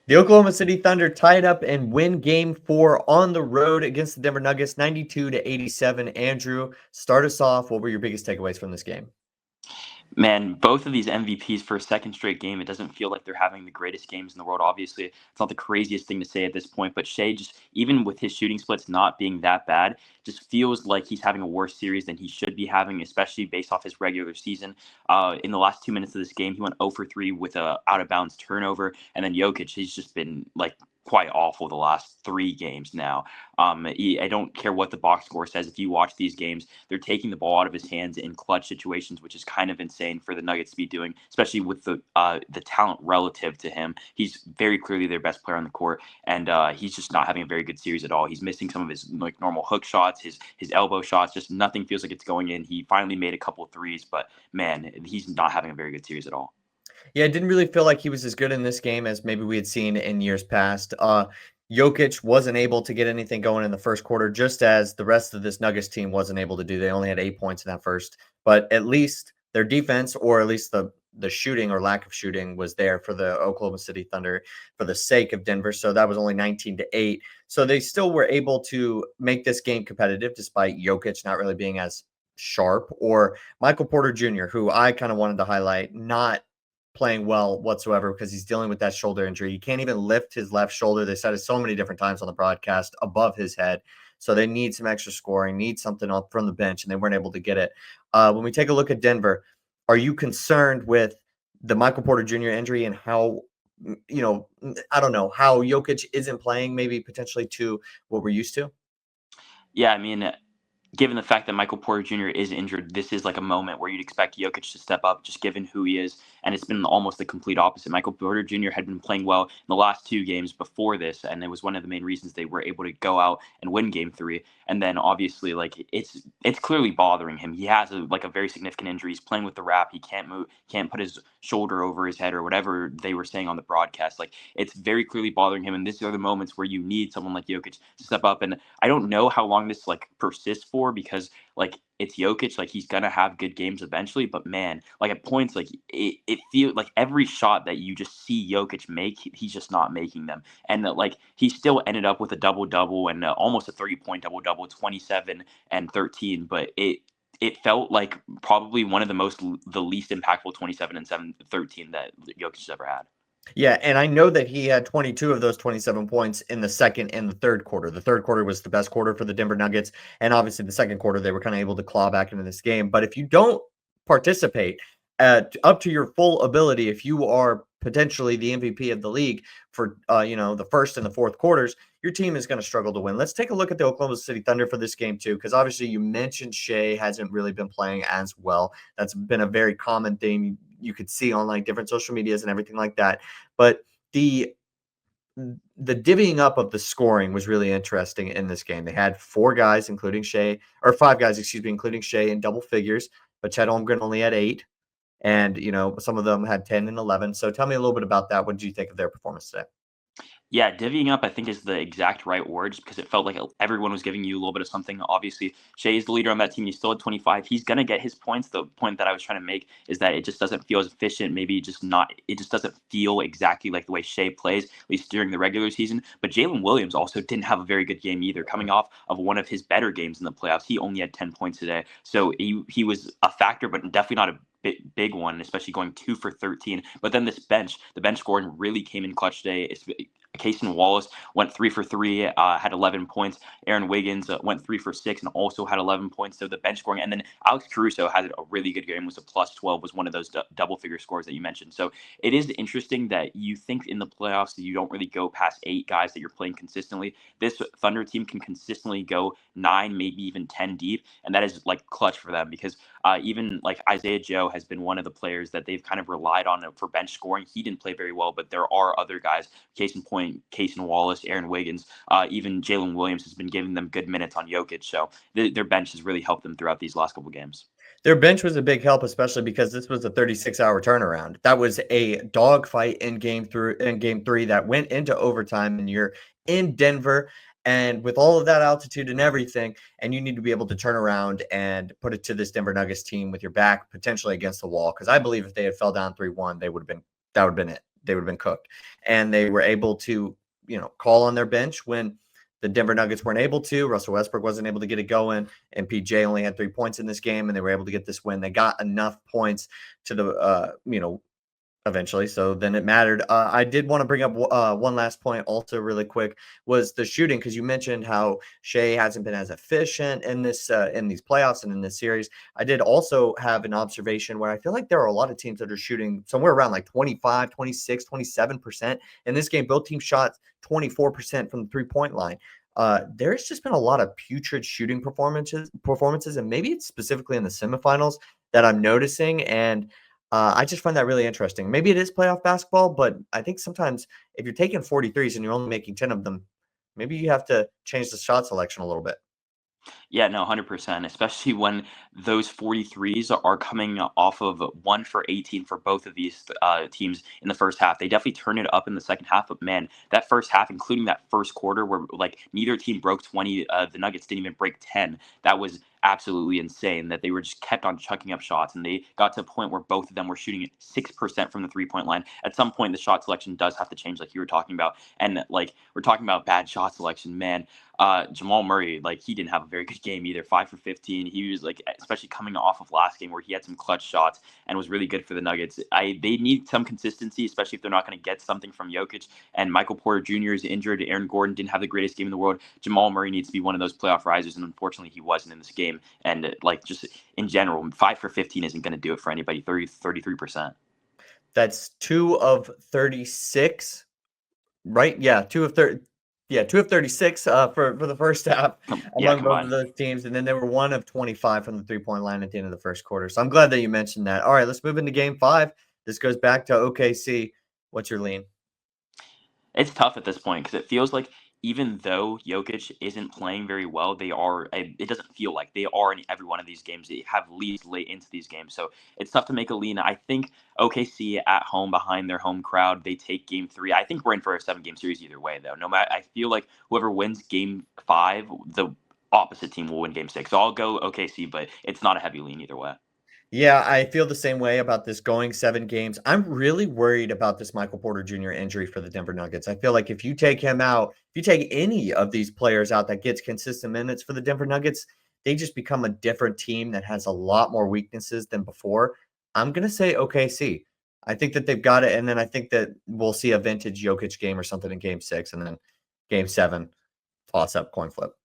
The Oklahoma City Thunder tied up and win game 4 on the road against the Denver Nuggets, 92-87. Andrew, start us off. What were your biggest takeaways from this game? Man, both of these MVPs for a second straight game, it doesn't feel like they're having the greatest games in the world. Obviously, it's not the craziest thing to say at this point, but Shea, just even with his shooting splits not being that bad, just feels like he's having a worse series than he should be having, especially based off his regular season. In the last 2 minutes of this game, he went 0 for 3 with a out of bounds turnover, and then Jokic, he's just been like quite awful the last 3 games now. I don't care what the box score says. If you watch these games, they're taking the ball out of his hands in clutch situations, which is kind of insane for the Nuggets to be doing, especially with the talent relative to him. He's very clearly their best player on the court, and he's just not having a very good series at all. He's missing some of his like normal hook shots, his elbow shots. Just nothing feels like it's going in. He finally made a couple of threes, but man, he's not having a very good series at all. Yeah, it didn't really feel like he was as good in this game as maybe we had seen in years past. Jokic wasn't able to get anything going in the first quarter, just as the rest of this Nuggets team wasn't able to do. They only had 8 points in that first, but at least their defense, or at least the shooting or lack of shooting, was there for the Oklahoma City Thunder for the sake of Denver. So that was only 19-8. So they still were able to make this game competitive, despite Jokic not really being as sharp, or Michael Porter Jr., who I kind of wanted to highlight, not playing well whatsoever because he's dealing with that shoulder injury. He can't even lift his left shoulder. They said it so many different times on the broadcast, above his head. So they need some extra scoring, need something up from the bench, and they weren't able to get it. When we take a look at Denver, are you concerned with the Michael Porter Jr. injury and how, I don't know, how Jokic isn't playing maybe potentially to what we're used to? Yeah, I mean, given the fact that Michael Porter Jr. is injured, this is like a moment where you'd expect Jokic to step up, just given who he is. And it's been almost the complete opposite. Michael Porter Jr. had been playing well in the last 2 games before this, and it was one of the main reasons they were able to go out and win Game 3. And then obviously, like it's clearly bothering him. He has a very significant injury. He's playing with the wrap. He can't move, can't put his shoulder over his head or whatever they were saying on the broadcast. Like it's very clearly bothering him. And these are the moments where you need someone like Jokic to step up. And I don't know how long this like persists for, because like it's Jokic, like he's gonna have good games eventually, but man, like at points, like it feels like every shot that you just see Jokic make, he's just not making them, and like he still ended up with a double double and almost a 30-point double double, 27 and 13, but it felt like probably one of the least impactful 27 and 13 that Jokic has ever had. Yeah, and I know that he had 22 of those 27 points in the second and the third quarter. The third quarter was the best quarter for the Denver Nuggets, and obviously the second quarter they were kind of able to claw back into this game. But if you don't participate up to your full ability, if you are potentially the MVP of the league for the first and the fourth quarters, your team is going to struggle to win. Let's take a look at the Oklahoma City Thunder for this game too, because obviously you mentioned Shea hasn't really been playing as well. That's been a very common thing you could see on like different social medias and everything like that. But the divvying up of the scoring was really interesting in this game. They had 5 guys, including Shea, including Shea, in double figures, but Chet Holmgren only had 8. And, some of them had 10 and 11. So tell me a little bit about that. What did you think of their performance today? Yeah, divvying up, I think, is the exact right word, just because it felt like everyone was giving you a little bit of something. Obviously, Shea is the leader on that team. He's still at 25. He's going to get his points. The point that I was trying to make is that it just doesn't feel as efficient. Maybe it just doesn't feel exactly like the way Shea plays, at least during the regular season. But Jalen Williams also didn't have a very good game either. Coming off of one of his better games in the playoffs, he only had 10 points today. So he was a factor, but definitely not a big one, especially going 2 for 13. But then the bench scoring really came in clutch today. Cason Wallace went 3 for 3, had 11 points. Aaron Wiggins went 3 for 6 and also had 11 points. So the bench scoring, and then Alex Caruso had a really good game. Was a plus 12, was one of those double figure scores that you mentioned. So it is interesting that you think in the playoffs that you don't really go past 8 guys that you're playing consistently. This Thunder team can consistently go 9, maybe even 10 deep, and that is like clutch for them, because even like Isaiah Joe has been one of the players that they've kind of relied on for bench scoring. He didn't play very well, but there are other guys. Case in point, Cason Wallace, Aaron Wiggins, even Jalen Williams has been giving them good minutes on Jokic. So their bench has really helped them throughout these last couple games. Their bench was a big help, especially because this was a 36-hour turnaround. That was a dogfight in game 3 that went into overtime, and you're in Denver. And with all of that altitude and everything, and you need to be able to turn around and put it to this Denver Nuggets team with your back potentially against the wall. Because I believe if they had fell down 3-1, that would have been it. they would have been cooked. And they were able to, call on their bench when the Denver Nuggets weren't able to. Russell Westbrook wasn't able to get it going, and PJ only had 3 points in this game, and they were able to get this win. They got enough points to eventually. So then it mattered. I did want to bring up one last point also really quick was the shooting, because you mentioned how Shea hasn't been as efficient in this in these playoffs and in this series. I did also have an observation where I feel like there are a lot of teams that are shooting somewhere around like 25, 26, 27%. In this game, both teams shot 24% from the three-point line. There's just been a lot of putrid shooting performances, and maybe it's specifically in the semifinals that I'm noticing. And I just find that really interesting. Maybe it is playoff basketball, but I think sometimes if you're taking 43s and you're only making 10 of them, maybe you have to change the shot selection a little bit. Yeah, no, 100%, especially when those 43s are coming off of 1 for 18 for both of these teams in the first half. They definitely turned it up in the second half, but man, that first half, including that first quarter where like neither team broke 20, the Nuggets didn't even break 10. That was absolutely insane that they were just kept on chucking up shots, and they got to a point where both of them were shooting at 6% from the three-point line. At some point, the shot selection does have to change, like you were talking about. And like we're talking about bad shot selection, man. Jamal Murray, like he didn't have a very good game either. 5 for 15. He was like, especially coming off of last game where he had some clutch shots and was really good for the Nuggets. They need some consistency, especially if they're not going to get something from Jokic. And Michael Porter Jr. is injured. Aaron Gordon didn't have the greatest game in the world. Jamal Murray needs to be one of those playoff risers, and unfortunately, he wasn't in this game. And like just in general, 5 for 15 isn't going to do it for anybody. 33%. That's 2 of 36, right? Yeah, 2 of 30. Yeah, 2 of 36 for the first half Yeah, among both of combined. those teams. And then they were 1 of 25 from the three-point line at the end of the first quarter. So I'm glad that you mentioned that. All right, let's move into game 5. This goes back to OKC. What's your lean? It's tough at this point because it feels like even though Jokic isn't playing very well, they are. It doesn't feel like they are in every one of these games. They have leads late into these games, so it's tough to make a lean. I think OKC at home behind their home crowd, they take Game 3. I think we're in for a 7-game series either way, though. No matter, I feel like whoever wins Game 5, the opposite team will win Game 6. So I'll go OKC, but it's not a heavy lean either way. Yeah, I feel the same way about this going 7 games. I'm really worried about this Michael Porter Jr. injury for the Denver Nuggets. I feel like if you take him out, if you take any of these players out that gets consistent minutes for the Denver Nuggets, they just become a different team that has a lot more weaknesses than before. I'm going to say OKC. I think that they've got it, and then I think that we'll see a vintage Jokic game or something in game 6, and then game 7, toss up coin flip.